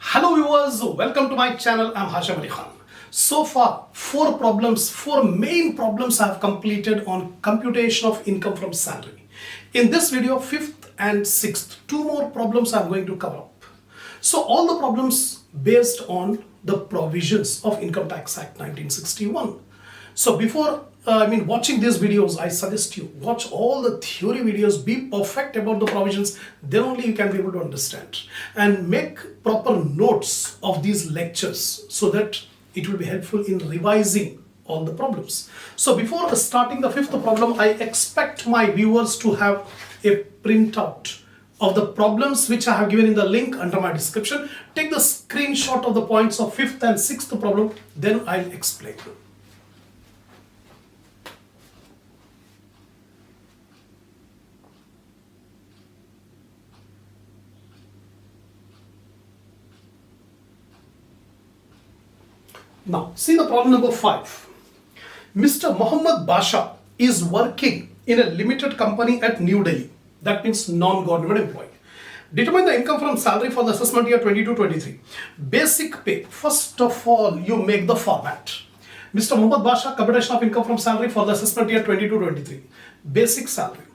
Hello viewers, welcome to my channel. I'm Hasham. So far, four main problems I have completed on computation of income from salary. In this video, fifth and sixth, two more problems I'm going to cover up. So all the problems based on the provisions of Income Tax Act 1961. So before watching these videos, I suggest you watch all the theory videos, be perfect about the provisions, then only you can be able to understand. And make proper notes of these lectures so that it will be helpful in revising all the problems. So before starting the fifth problem, I expect my viewers to have a printout of the problems which I have given in the link under my description. Take the screenshot of the points of fifth and sixth problem, then I'll explain. Now, see the problem number 5. Mr. Muhammad Basha is working in a limited company at New Delhi. That means non-government employee. Determine the income from salary for the assessment year 22-23. Basic pay. First of all, you make the format. Mr. Muhammad Basha, computation of income from salary for the assessment year 22-23. Basic salary.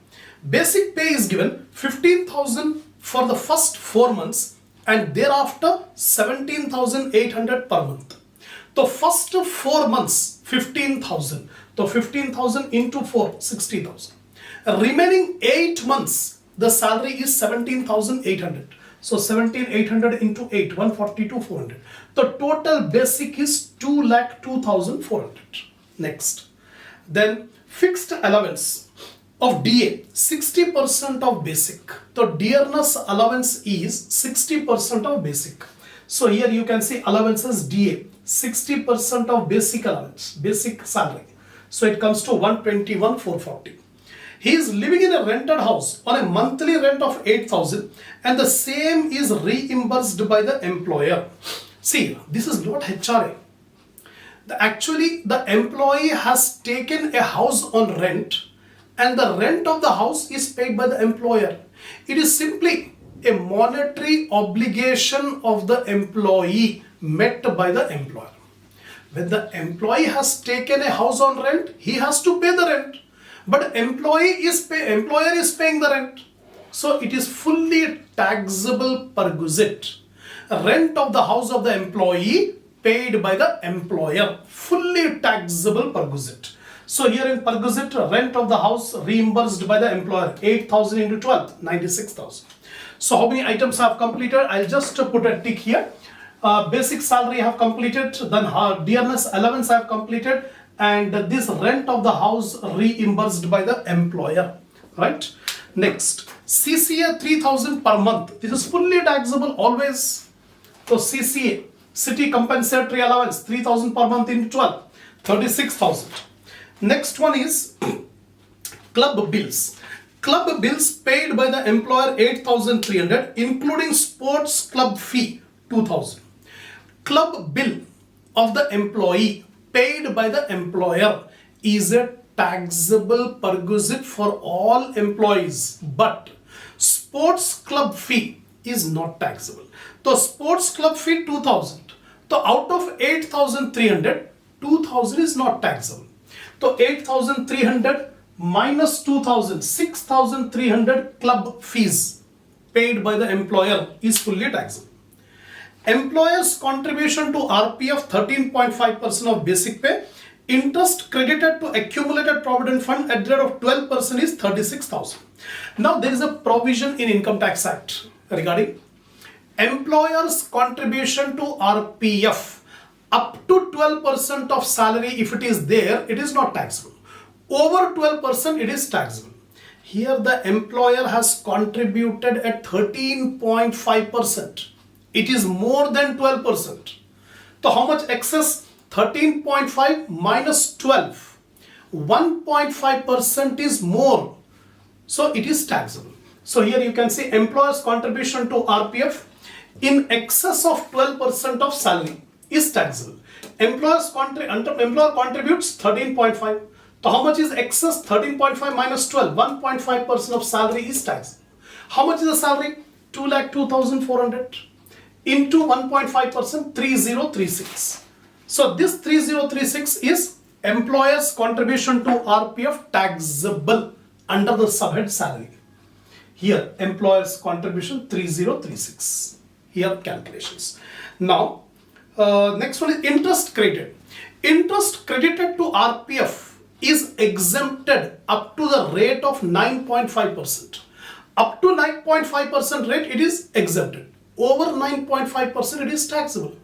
Basic pay is given 15,000 for the first 4 months and thereafter 17,800 per month. The first 4 months, 15,000. So 15,000 into 4, 60,000. Remaining 8 months, the salary is 17,800. So 17,800 into 8, 142,400. The total basic is 2,02,400. Next. Then fixed allowance of DA, 60% of basic. The dearness allowance is 60% of basic. So here you can see allowances DA. 60% of basic allowance, basic salary. So it comes to 121,440. He is living in a rented house on a monthly rent of 8,000 and the same is reimbursed by the employer. See, this is not HRA. Actually, the employee has taken a house on rent and the rent of the house is paid by the employer. It is simply a monetary obligation of the employee met by the employer. When the employee has taken a house on rent, he has to pay the rent. But employer is paying the rent. So it is fully taxable perquisite. Rent of the house of the employee paid by the employer. Fully taxable perquisite. So here in perquisite, rent of the house reimbursed by the employer. 8,000 into 12, 96,000. So how many items I have completed? I'll just put a tick here. Basic salary I have completed, then dearness allowance I have completed, and this rent of the house reimbursed by the employer, right? Next, CCA 3,000 per month. This is fully taxable always. So CCA, city compensatory allowance, 3,000 per month into 12, 36,000. Next one is club bills. Club bills paid by the employer 8,300, including sports club fee 2,000. Club bill of the employee paid by the employer is a taxable perquisite for all employees, but sports club fee is not taxable. So sports club fee 2,000. So out of 8,300, 2,000 is not taxable. So 8,300 minus 2,000, 6,300 club fees paid by the employer is fully taxable. Employer's contribution to RPF 13.5% of basic pay. Interest credited to accumulated provident fund at the rate of 12% is 36,000. Now there is a provision in Income Tax Act regarding employer's contribution to RPF up to 12% of salary. If it is there, it is not taxable. Over 12% it is taxable. Here the employer has contributed at 13.5%. It is more than 12%. So how much excess? 13.5 minus 12. 1.5% is more. So it is taxable. So here you can see employer's contribution to RPF in excess of 12% of salary is taxable. Employer contributes 13.5. So how much is excess? 13.5 minus 12. 1.5% of salary is taxable. How much is the salary? 2,02,400. into 1.5%, 3036. So this 3036 is employer's contribution to RPF taxable under the subhead salary. Here employer's contribution 3036. Here calculations. Now next one is interest credited. Interest credited to RPF is exempted up to the rate of 9.5%. Up to 9.5% rate it is exempted. Over 9.5% it is taxable.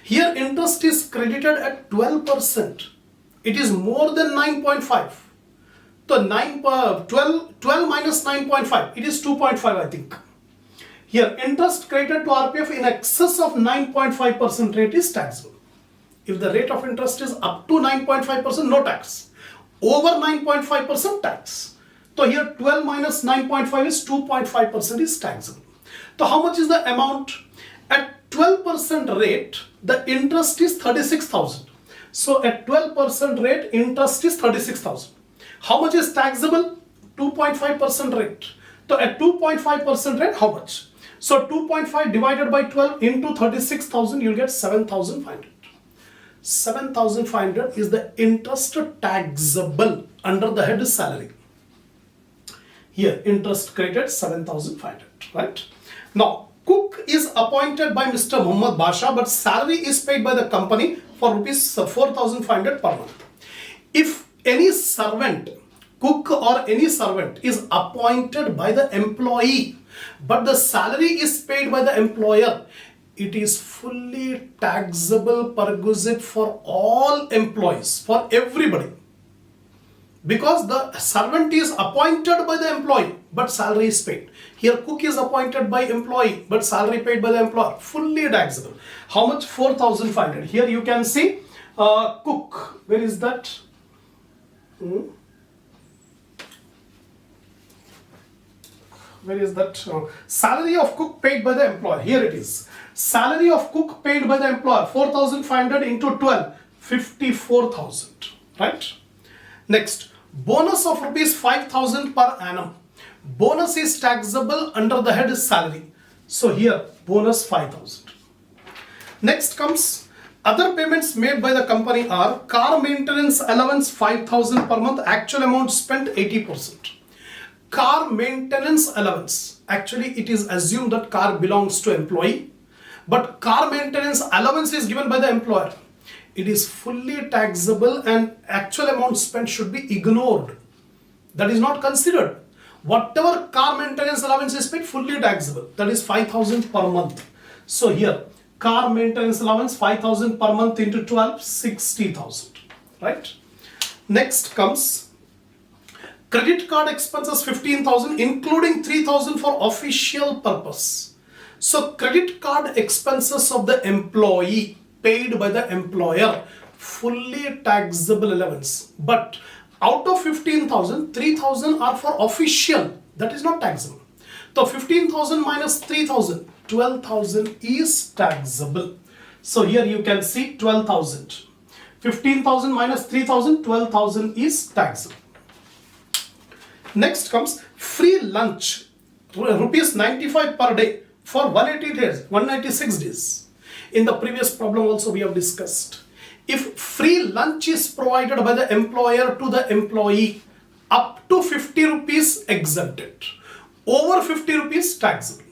Here interest is credited at 12%. It is more than 9.5. So 12 minus 9.5, it is 2.5 I think. Here interest credited to RPF in excess of 9.5% rate is taxable. If the rate of interest is up to 9.5%, no tax. Over 9.5% tax. So here 12 minus 9.5 is 2.5% is taxable. So how much is the amount? At 12% rate, the interest is 36,000. So at 12% rate, interest is 36,000. How much is taxable? 2.5% rate. So at 2.5% rate, how much? So 2.5 divided by 12 into 36,000, you'll get 7,500. 7,500 is the interest taxable under the head salary. Here interest credited 7,500, right? Now cook is appointed by Mr. Muhammad Basha, but salary is paid by the company for rupees 4,500 per month. If any servant, cook or any servant is appointed by the employee, but the salary is paid by the employer, it is fully taxable perquisite for all employees, for everybody. Because the servant is appointed by the employee, but salary is paid. Here cook is appointed by employee, but salary paid by the employer, fully taxable. How much? 4,500. Here you can see cook. Where is that? Where is that? Salary of cook paid by the employer. Here it is. Salary of cook paid by the employer, 4,500 into 12, 54,000. Right? Next, bonus of rupees 5,000 per annum. Bonus is taxable under the head salary. So here bonus 5,000. Next comes other payments made by the company are car maintenance allowance 5,000 per month. Actual amount spent 80%. Car maintenance allowance. Actually it is assumed that car belongs to employee, but car maintenance allowance is given by the employer. It is fully taxable and actual amount spent should be ignored. That is not considered. Whatever car maintenance allowance is paid, fully taxable. That is 5,000 per month. So here, car maintenance allowance 5,000 per month into 12, 60,000. Right? Next comes credit card expenses 15,000, including 3,000 for official purpose. So credit card expenses of the employee paid by the employer, fully taxable allowance. But out of 15,000, 3,000 are for official. That is not taxable. So 15,000 minus 3,000, 12,000 is taxable. So here you can see 12,000. 15,000 minus 3,000, 12,000 is taxable. Next comes free lunch, rupees 95 per day for 180 days, 196 days. In the previous problem also we have discussed. If free lunch is provided by the employer to the employee, up to 50 rupees exempted. Over 50 rupees taxable.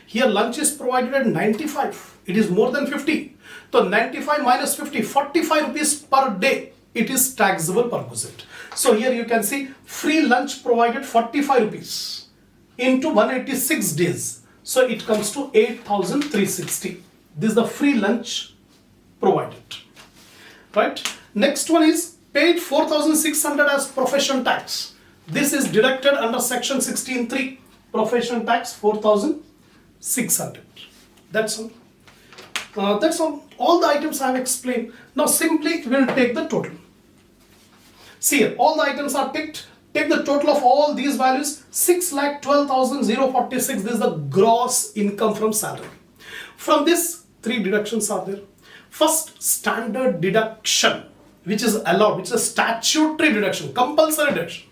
Here lunch is provided at 95. It is more than 50. So 95 minus 50, 45 rupees per day. It is taxable perquisite. So here you can see free lunch provided 45 rupees into 186 days. So it comes to 8,360. This is the free lunch provided. Right? Next one is paid 4,600 as profession tax. This is deducted under section 16(3). Profession tax 4,600. That's all. That's all. All the items I have explained. Now simply we'll take the total. See here, all the items are ticked. Take the total of all these values. 6,12,046. This is the gross income from salary. From this, 3 deductions are there. First, standard deduction, which is allowed, which is a statutory deduction, compulsory deduction.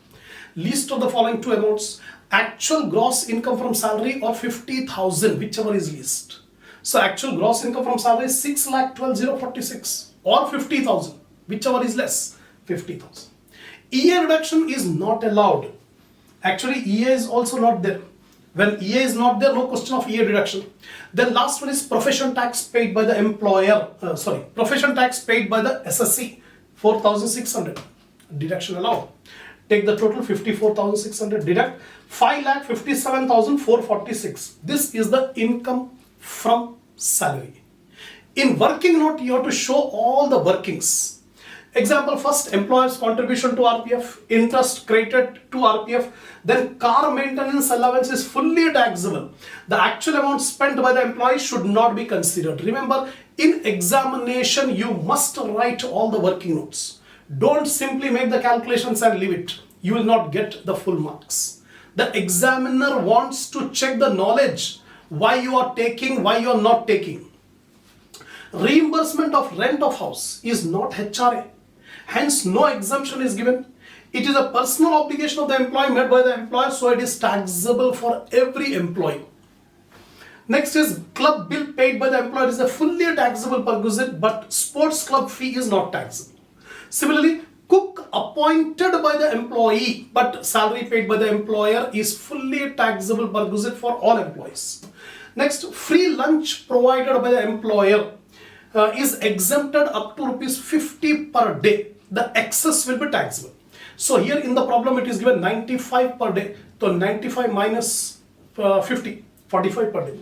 Least of the following 2 amounts: actual gross income from salary or 50,000, whichever is least. So actual gross income from salary is 6,12,046 or 50,000, whichever is less, 50,000. EA reduction is not allowed. Actually, EA is also not there. When EA is not there, no question of EA deduction. Then last one is profession tax paid by the employer. Profession tax paid by the SSC, 4,600. Deduction allowed. Take the total 54,600. Deduct 5,57,446. This is the income from salary. In working note, you have to show all the workings. Example, first employer's contribution to RPF, interest credited to RPF, then car maintenance allowance is fully taxable. The actual amount spent by the employee should not be considered. Remember, in examination, you must write all the working notes. Don't simply make the calculations and leave it. You will not get the full marks. The examiner wants to check the knowledge, why you are taking, why you are not taking. Reimbursement of rent of house is not HRA. Hence, no exemption is given. It is a personal obligation of the employee made by the employer, so it is taxable for every employee. Next is club bill paid by the employer is a fully taxable perquisite, but sports club fee is not taxable. Similarly, cook appointed by the employee, but salary paid by the employer is fully taxable perquisite for all employees. Next, free lunch provided by the employer is exempted up to rupees 50 per day. The excess will be taxable. So here in the problem it is given 95 per day. So 95 minus 50, 45 per day.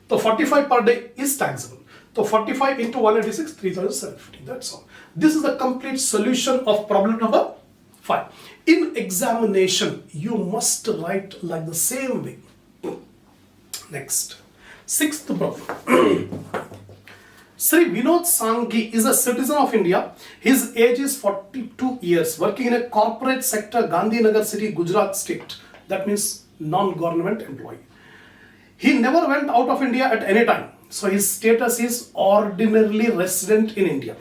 So 45 per day is taxable. So 45 into 186, 3,750. That's all. This is the complete solution of problem number 5. In examination, you must write like the same way. Next, 6th problem. Sri Vinod Sanghi is a citizen of India. His age is 42 years, working in a corporate sector, Gandhinagar city, Gujarat state. That means non-government employee. He never went out of India at any time. So his status is ordinarily resident in India.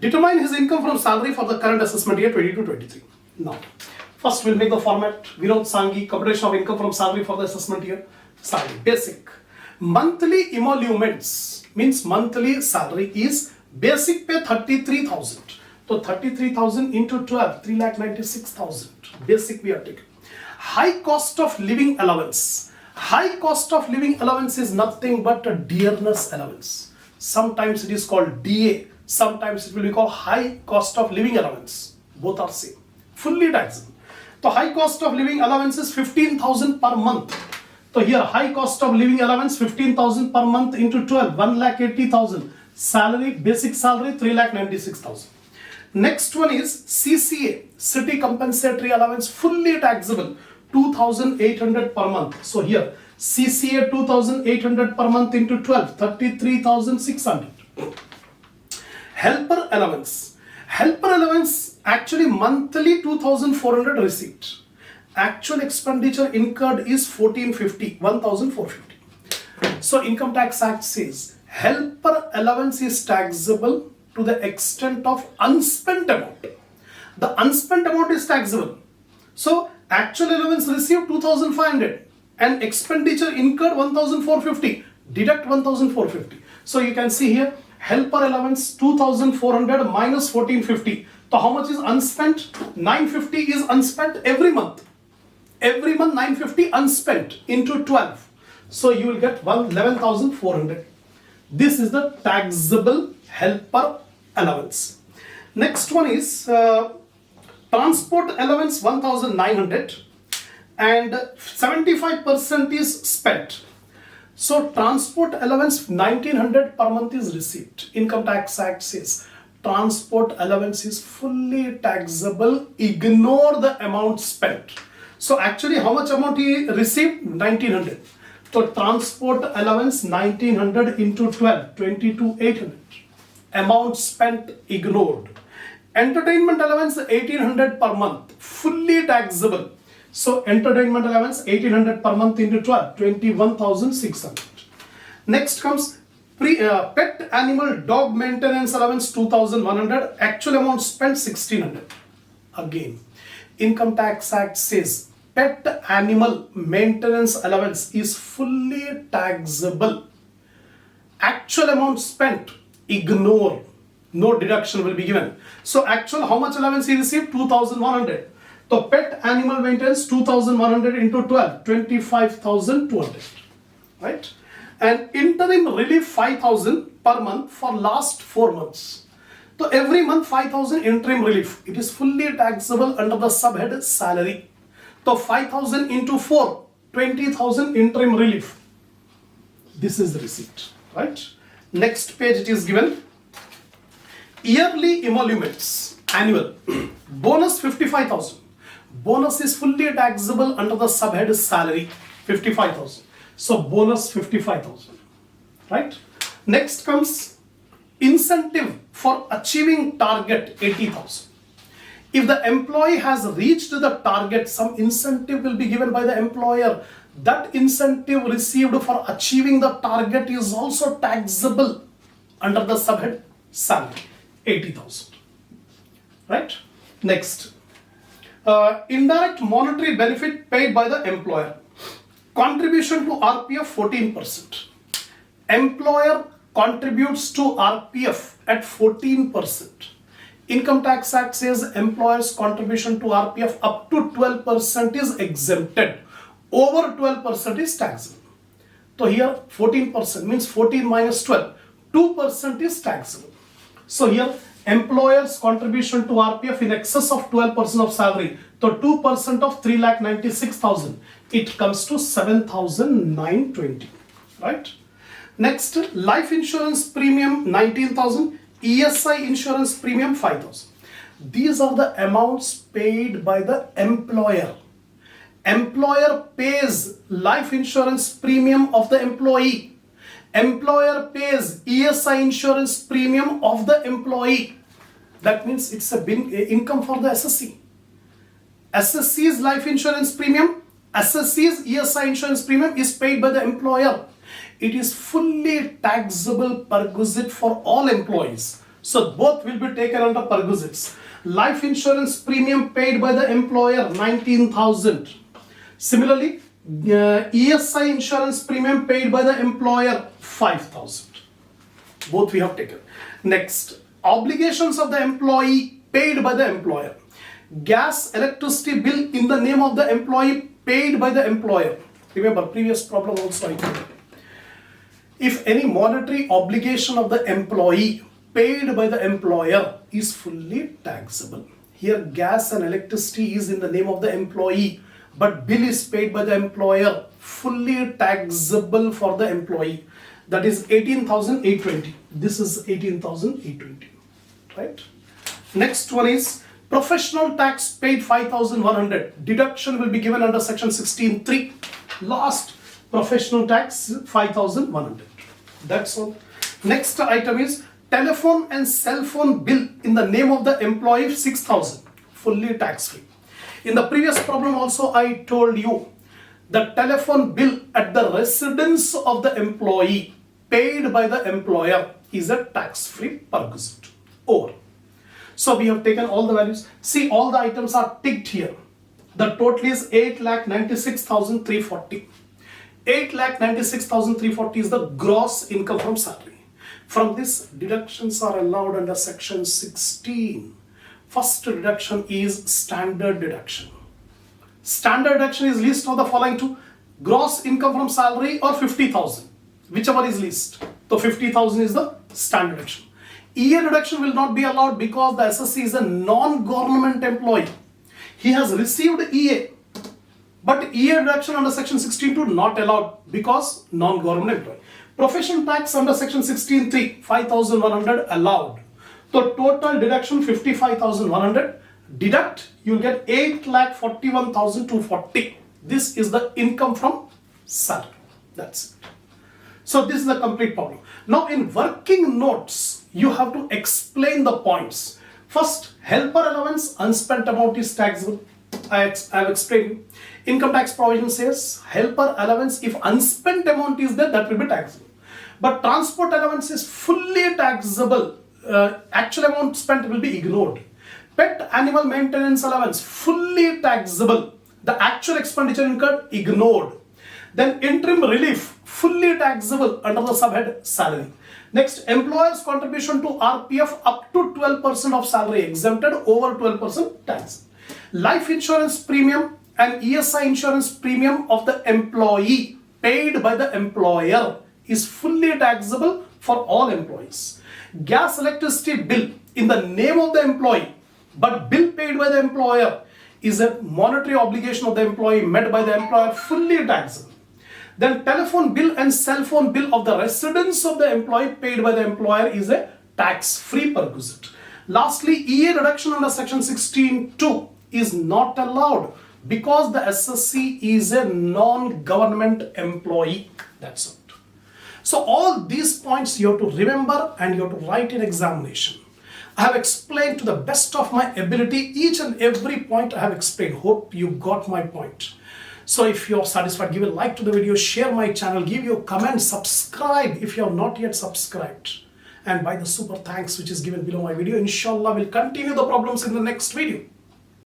Determine his income from salary for the current assessment year 22-23. Now, first we'll make the format. Vinod Sanghi, computation of income from salary for the assessment year. Salary, basic. Monthly emoluments means monthly salary is basic pay 33,000. So 33,000 into 12, 3,96,000. Basic we are taking. High cost of living allowance. High cost of living allowance is nothing but a dearness allowance. Sometimes it is called DA. Sometimes it will be called high cost of living allowance. Both are same. Fully taxable. So high cost of living allowance is 15,000 per month. So here high cost of living allowance 15,000 per month into 12, 1,80,000. Salary, basic salary 3,96,000. Next one is CCA, city compensatory allowance, fully taxable 2,800 per month. So here CCA 2,800 per month into 12, 33,600. Helper allowance. Helper allowance actually monthly 2,400 received. Actual expenditure incurred is 1,450. So Income Tax Act says helper allowance is taxable to the extent of unspent amount. The unspent amount is taxable. So actual allowance received 2,500 and expenditure incurred 1,450. Deduct 1,450. So you can see here helper allowance 2,400 minus 1,450. So how much is unspent? 950 is unspent every month. Every month 950 unspent into 12. So you will get 11,400. This is the taxable helper allowance. Next one is transport allowance 1,900 and 75% is spent. So transport allowance 1,900 per month is received. Income Tax Act says transport allowance is fully taxable. Ignore the amount spent. So actually how much amount he received? 1,900. So transport allowance 1,900 into 12, 22,800. Amount spent ignored. Entertainment allowance 1,800 per month, fully taxable. So entertainment allowance 1,800 per month into 12, 21,600. Next comes pet animal dog maintenance allowance 2,100. Actual amount spent 1,600. Again, Income Tax Act says pet animal maintenance allowance is fully taxable. Actual amount spent, ignore. No deduction will be given. So actual, how much allowance he received? 2,100. So pet animal maintenance 2,100 into 12, 25,200. Right? And interim relief 5,000 per month for last 4 months. So every month 5,000 interim relief. It is fully taxable under the subhead salary. So 5,000 into 4, 20,000 interim relief. This is the receipt. Right? Next page it is given. Yearly emoluments, annual. Bonus 55,000. Bonus is fully taxable under the subhead salary, 55,000. So bonus 55,000. Right? Next comes incentive for achieving target, 80,000. If the employee has reached the target, some incentive will be given by the employer. That incentive received for achieving the target is also taxable under the subhead salary, 80,000. Right? Next, indirect monetary benefit paid by the employer. Contribution to RPF 14%. Employer contributes to RPF at 14%. Income Tax Act says employer's contribution to RPF up to 12% is exempted. Over 12% is taxable. So here 14% means 14 minus 12. 2% is taxable. So here employer's contribution to RPF in excess of 12% of salary. So 2% of 3,96,000. It comes to 7,920. Right? Next, life insurance premium 19,000. ESI insurance premium 5,000. These are the amounts paid by the employer. Employer pays life insurance premium of the employee. Employer pays ESI insurance premium of the employee. That means it's a income for the SSC. SSC's life insurance premium, SSC's ESI insurance premium is paid by the employer. It is fully taxable perquisite for all employees. So both will be taken under perquisites. Life insurance premium paid by the employer 19,000. Similarly, ESI insurance premium paid by the employer 5,000. Both we have taken. Next, obligations of the employee paid by the employer. Gas, electricity bill in the name of the employee paid by the employer. Remember, previous problem also I told you. If any monetary obligation of the employee paid by the employer is fully taxable. Here gas and electricity is in the name of the employee, but bill is paid by the employer, fully taxable for the employee. That is 18,820. This is 18,820. Right? Next one is professional tax paid 5,100. Deduction will be given under section 16(3). Last, professional tax 5,100. That's all. Next item is telephone and cell phone bill in the name of the employee 6,000. Fully tax free. In the previous problem also I told you the telephone bill at the residence of the employee paid by the employer is a tax free perquisite. Over. So we have taken all the values. See, all the items are ticked here. The total is 8,96,340. 8,96,340 is the gross income from salary. From this, deductions are allowed under section 16. First deduction is standard deduction. Standard deduction is least of the following two: gross income from salary or 50,000, whichever is least. So 50,000 is the standard deduction. EA deduction will not be allowed because the SSC is a non-government employee. He has received EA, but EA deduction under section 16(2) not allowed because non-government employee. Professional tax under section 16(3) 5,100 allowed. So total deduction 55,100. Deduct, you will get 8,41,240. This is the income from salary. That's it. So this is the complete problem. Now in working notes, you have to explain the points. First, helper allowance unspent amount is taxable. I have explained. Income tax provision says helper allowance, if unspent amount is there, that will be taxable. But transport allowance is fully taxable. Actual amount spent will be ignored. Pet animal maintenance allowance fully taxable. The actual expenditure incurred ignored. Then interim relief, fully taxable under the subhead salary. Next, employer's contribution to RPF up to 12% of salary exempted, over 12% tax. Life insurance premium and ESI insurance premium of the employee paid by the employer is fully taxable for all employees. Gas electricity bill in the name of the employee but bill paid by the employer is a monetary obligation of the employee met by the employer, fully taxable. Then telephone bill and cell phone bill of the residence of the employee paid by the employer is a tax-free perquisite. Lastly, EA reduction under section 16(2) is not allowed because the SSC is a non-government employee. That's it. So all these points you have to remember and you have to write in examination. I have explained to the best of my ability each and every point I have explained. Hope you got my point. So if you're satisfied, give a like to the video, share my channel, give your comment, subscribe if you have not yet subscribed. And by the super thanks which is given below my video, inshallah we'll continue the problems in the next video.